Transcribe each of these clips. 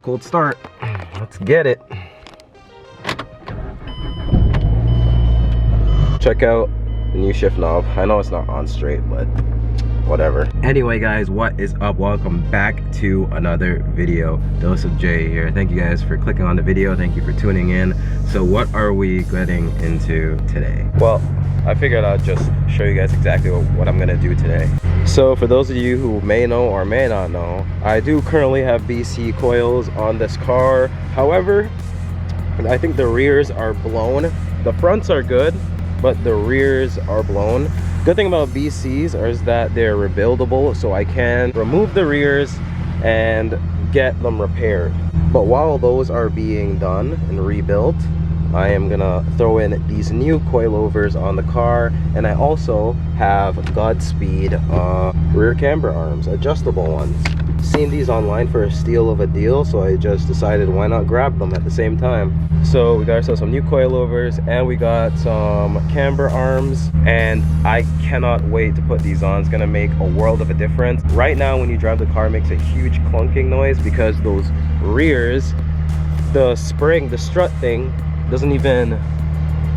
Cold start. Let's get it. Check out the new shift knob. I know it's not on straight, but whatever. Anyway guys, what is up? Welcome back to another video. Dose of J here. Thank you guys for clicking on the video. Thank you for tuning in. So what are we getting into today? Well, I figured I'd just show you guys exactly what I'm gonna do today. So for those of you who may know or may not know, I do currently have BC coils on this car. However, I think the rears are blown. The fronts are good, but the rears are blown. Good thing about BCs is that they're rebuildable, so I can remove the rears and get them repaired. But while those are being done and rebuilt, I am gonna throw in these new coilovers on the car, and I also have GODSPEED rear camber arms, adjustable ones. Seen these online for a steal of a deal, so I just decided why not grab them at the same time. So we got ourselves some new coilovers and we got some camber arms, and I cannot wait to put these on. It's gonna make a world of a difference. Right now when you drive the car, it makes a huge clunking noise because those rears, the spring, the strut thing doesn't even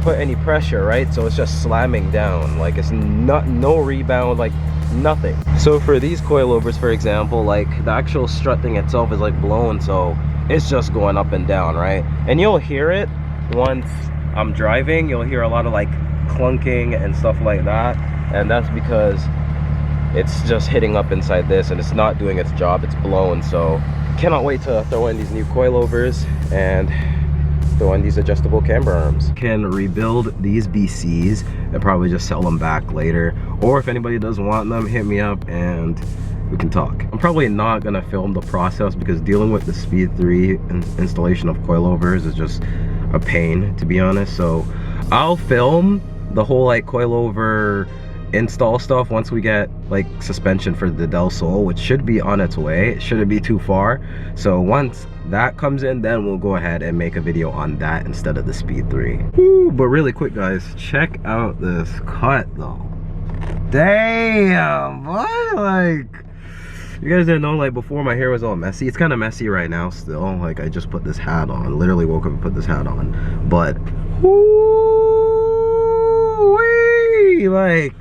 put any pressure, right? So it's just slamming down, like it's not, no rebound, like nothing. So for these coilovers, for example, like the actual strut thing itself is like blown, so it's just going up and down, right? And you'll hear it once I'm driving. You'll hear a lot of like clunking and stuff like that, and that's because it's just hitting up inside this and it's not doing its job. It's blown. So cannot wait to throw in these new coilovers and throw in these adjustable camber arms. Can rebuild these BCs and probably just sell them back later, or if anybody does want them, hit me up and we can talk. I'm probably not gonna film the process because dealing with the Speed 3 installation of coilovers is just a pain, to be honest. So I'll film the whole like coilover install stuff once we get like suspension for the Del Sol, which should be on its way. It shouldn't be too far. So once that comes in, then we'll go ahead and make a video on that instead of the Speed 3. Woo, but really quick guys, check out this cut though. Damn, what? Like, you guys didn't know, like before my hair was all messy. It's kind of messy right now still. Like I just put this hat on, literally woke up and put this hat on, but woo-wee, like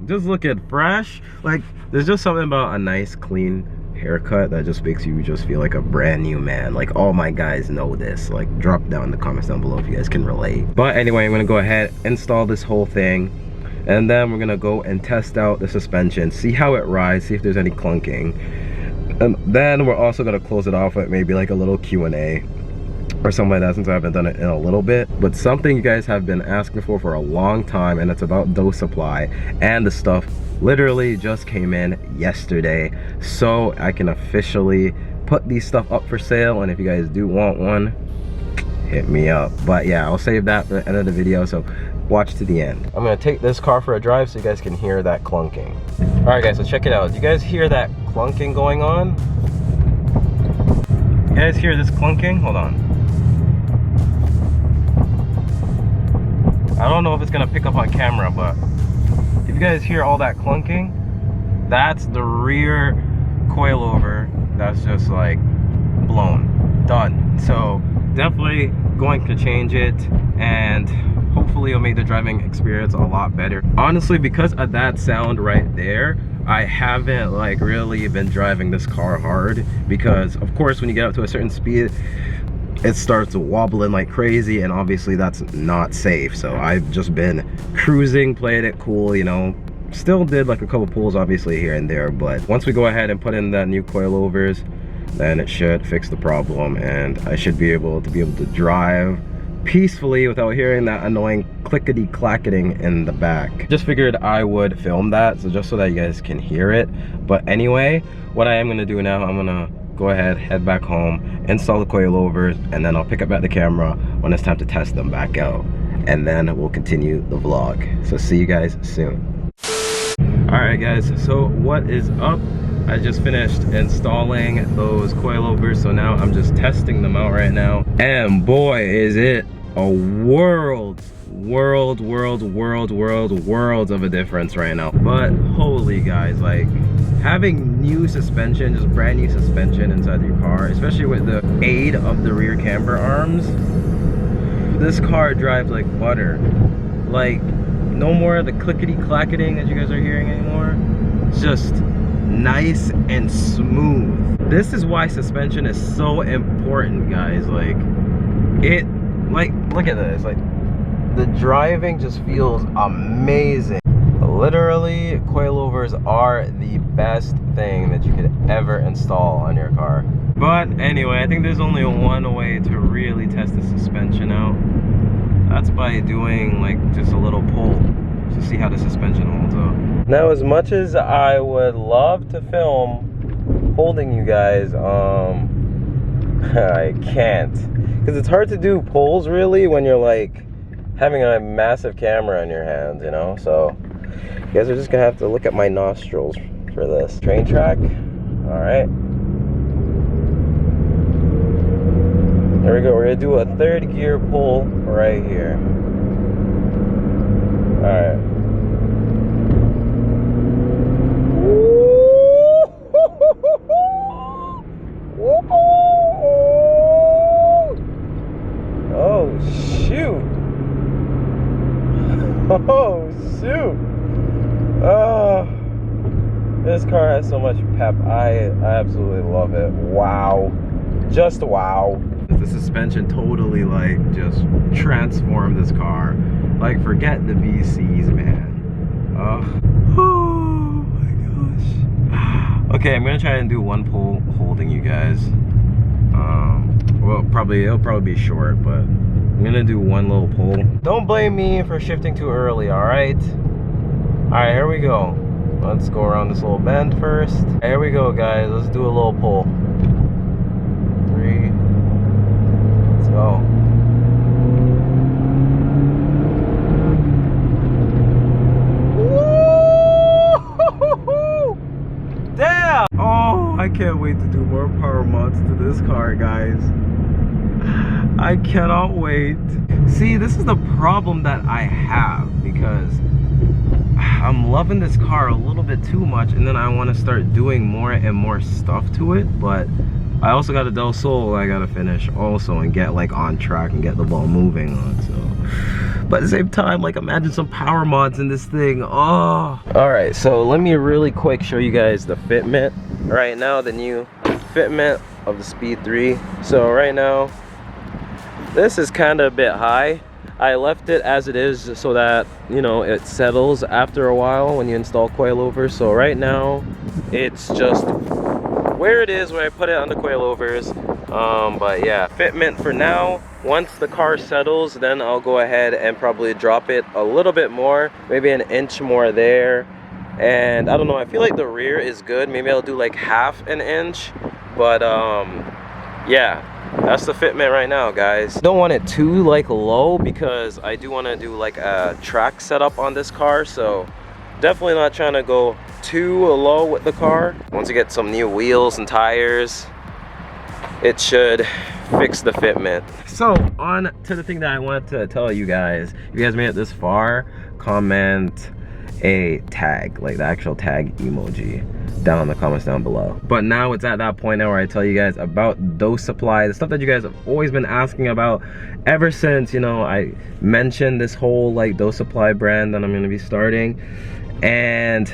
just looking fresh. Like there's just something about a nice clean haircut that just makes you just feel like a brand new man. Like all my guys know this. Like drop down in the comments down below if you guys can relate. But anyway, I'm gonna go ahead, install this whole thing, and then we're gonna go and test out the suspension, see how it rides, see if there's any clunking, and then we're also gonna close it off with maybe like a little Q&A or something like that, since I haven't done it in a little bit. But something you guys have been asking for a long time, and it's about dose supply, and the stuff literally just came in yesterday, so I can officially put these stuff up for sale. And if you guys do want one, hit me up. But yeah, I'll save that for the end of the video, so watch to the end. I'm gonna take this car for a drive so you guys can hear that clunking. All right guys, so check it out. Do you guys hear that clunking going on? You guys hear this clunking? Hold on. I don't know if it's gonna pick up on camera, but if you guys hear all that clunking, that's the rear coilover that's just like blown, done. So definitely going to change it, and hopefully it'll make the driving experience a lot better. Honestly, because of that sound right there, I haven't like really been driving this car hard, because of course when you get up to a certain speed, it starts wobbling like crazy, and obviously that's not safe. So I've just been cruising, playing it cool, you know. Still did like a couple pulls obviously here and there, but once we go ahead and put in that new coilovers, then it should fix the problem, and I should be able to drive peacefully without hearing that annoying clickety clacketing in the back. Just figured I would film that, so just so that you guys can hear it. But anyway, what I am gonna do now, I'm gonna go ahead, head back home, install the coilovers, and then I'll pick up back the camera when it's time to test them back out, and then we'll continue the vlog. So see you guys soon. All right guys, so what is up? I just finished installing those coilovers, so now I'm just testing them out right now, and boy is it a world of a difference right now. But holy guys, like having new suspension, just brand new suspension inside your car, especially with the aid of the rear camber arms, this car drives like butter. Like, no more of the clickety clacketing that you guys are hearing anymore. It's just nice and smooth. This is why suspension is so important, guys. Like, look at this. Like, the driving just feels amazing. Literally, coilovers are the best thing that you could ever install on your car. But anyway, I think there's only one way to really test the suspension out. That's by doing like just a little pull to see how the suspension holds up. Now, as much as I would love to film holding you guys, I can't. Because it's hard to do pulls really when you're like having a massive camera in your hands, you know? So you guys are just gonna have to look at my nostrils for this. Train track, all right. There we go, we're gonna do a third gear pull right here. All right. Oh shoot. Oh shoot. Oh, this car has so much pep. I absolutely love it. Wow. Just wow. The suspension totally like just transformed this car. Like, forget the VCs, man. Oh my gosh. Okay, I'm gonna try and do one pull holding you guys. Well, it'll probably be short, but I'm gonna do one little pull. Don't blame me for shifting too early, all right? All right, here we go. Let's go around this little bend first. Here we go, guys. Let's do a little pull. 3. Let's go. Woo! Damn! Oh, I can't wait to do more power mods to this car, guys. I cannot wait. See, this is the problem that I have, because I'm loving this car a little bit too much, and then I want to start doing more and more stuff to it, but I also got a Del Sol I gotta finish also and get like on track and get the ball moving on. So, but at the same time, like, imagine some power mods in this thing. Oh, all right, so let me really quick show you guys the fitment right now, the new fitment of the Speed 3. So right now, this is kind of a bit high. I left it as it is so that, you know, it settles after a while when you install coilovers. So right now it's just where it is, where I put it on the coilovers. But yeah, fitment for now. Once the car settles, then I'll go ahead and probably drop it a little bit more, maybe an inch more there. And I don't know, I feel like the rear is good. Maybe I'll do like half an inch, but yeah, that's the fitment right now, guys. Don't want it too like low, because I do want to do like a track setup on this car, so definitely not trying to go too low with the car. Once you get some new wheels and tires, it should fix the fitment. So on to the thing that I wanted to tell you guys. If you guys made it this far, comment a tag, like the actual tag emoji, down in the comments down below. But now it's at that point now where I tell you guys about Dose Supply, the stuff that you guys have always been asking about ever since, you know, I mentioned this whole like Dose Supply brand that I'm going to be starting, and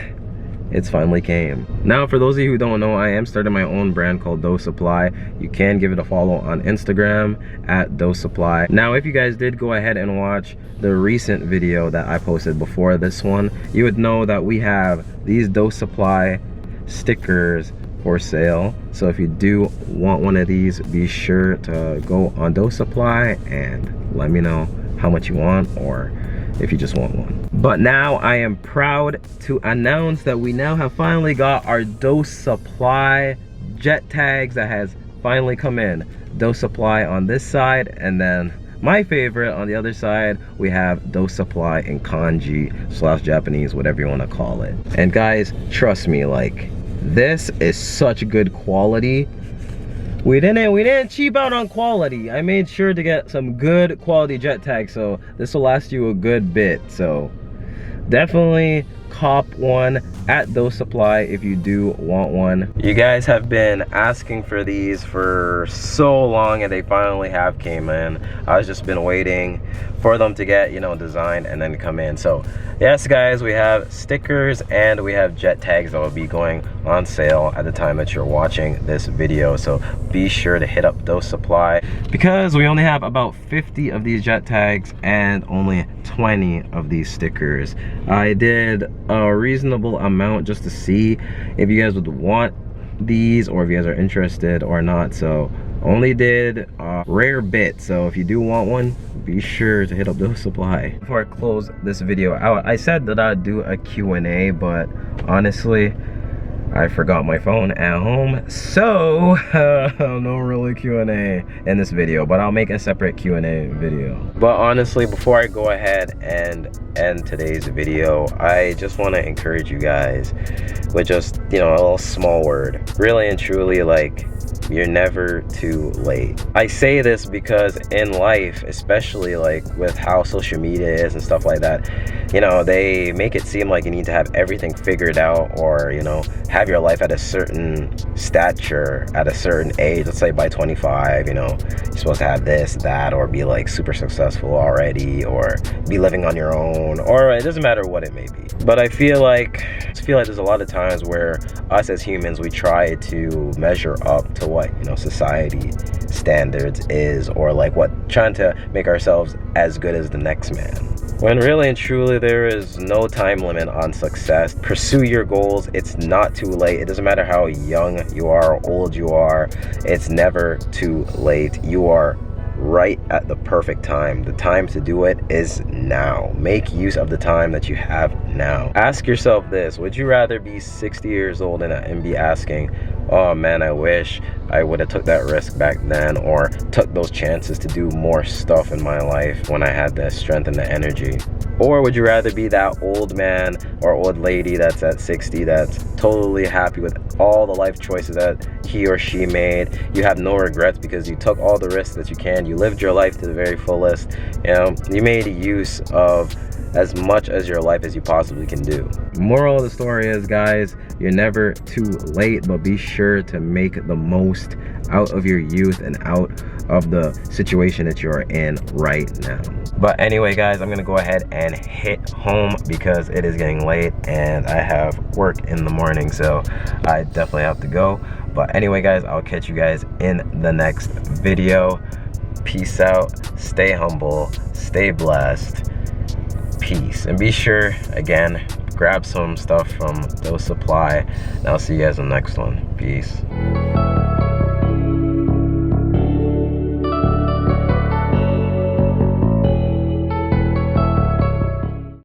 it's finally came. Now, for those of you who don't know, I am starting my own brand called Dose Supply. You can give it a follow on Instagram at Dose Supply. Now, if you guys did go ahead and watch the recent video that I posted before this one, you would know that we have these Dose Supply stickers for sale. So if you do want one of these, be sure to go on Dose Supply and let me know how much you want, or if you just want one. But now I am proud to announce that we now have finally got our Dose Supply jet tags that has finally come in. Dose Supply on this side, and then my favorite on the other side, we have Dose Supply in kanji / Japanese, whatever you want to call it. And guys, trust me, like, this is such good quality. We didn't cheap out on quality. I made sure to get some good quality jet tags, so this will last you a good bit. So definitely cop one at Dose Supply if you do want one. You guys have been asking for these for so long, and they finally have came in. I've just been waiting for them to get, you know, designed and then come in. So yes guys, we have stickers and we have jet tags that will be going on sale at the time that you're watching this video. So be sure to hit up Dose Supply, because we only have about 50 of these jet tags and only 20 of these stickers. I did a reasonable amount just to see if you guys would want these or if you guys are interested or not. So only did a rare bit. So if you do want one, be sure to hit up Dose Supply. Before I close this video out, I said that I'd do a Q&A, but honestly I forgot my phone at home, so no really Q&A in this video, but I'll make a separate Q&A video. But honestly, before I go ahead and end today's video, I just want to encourage you guys with just, you know, a little small word. Really and truly, like, you're never too late. I say this because in life, especially like with how social media is and stuff like that, you know, they make it seem like you need to have everything figured out, or, you know, have your life at a certain stature at a certain age. Let's say by 25, you know, you're supposed to have this, that, or be like super successful already, or be living on your own, or it doesn't matter what it may be. But I feel like there's a lot of times where us as humans, we try to measure up to what, you know, society standards is, or like what, trying to make ourselves as good as the next man, when really and truly there is no time limit on success. Pursue your goals. It's not too late. It doesn't matter how young you are or old you are, it's never too late. You are right at the perfect time. The time to do it is now. Make use of the time that you have now. Ask yourself this: would you rather be 60 years old and be asking, oh man, I wish I would have took that risk back then, or took those chances to do more stuff in my life when I had the strength and the energy? Or would you rather be that old man or old lady that's at 60 that's totally happy with all the life choices that he or she made? You have no regrets because you took all the risks that you can. You lived your life to the very fullest. You know, you made use of as much as your life as you possibly can do. Moral of the story is, guys, you're never too late, but be sure to make the most out of your youth and out of the situation that you're in right now. But anyway, guys, I'm gonna go ahead and hit home because it is getting late and I have work in the morning, so I definitely have to go. But anyway, guys, I'll catch you guys in the next video. Peace out, stay humble, stay blessed, peace. And be sure, again, grab some stuff from Dose Supply, and I'll see you guys in the next one. Peace.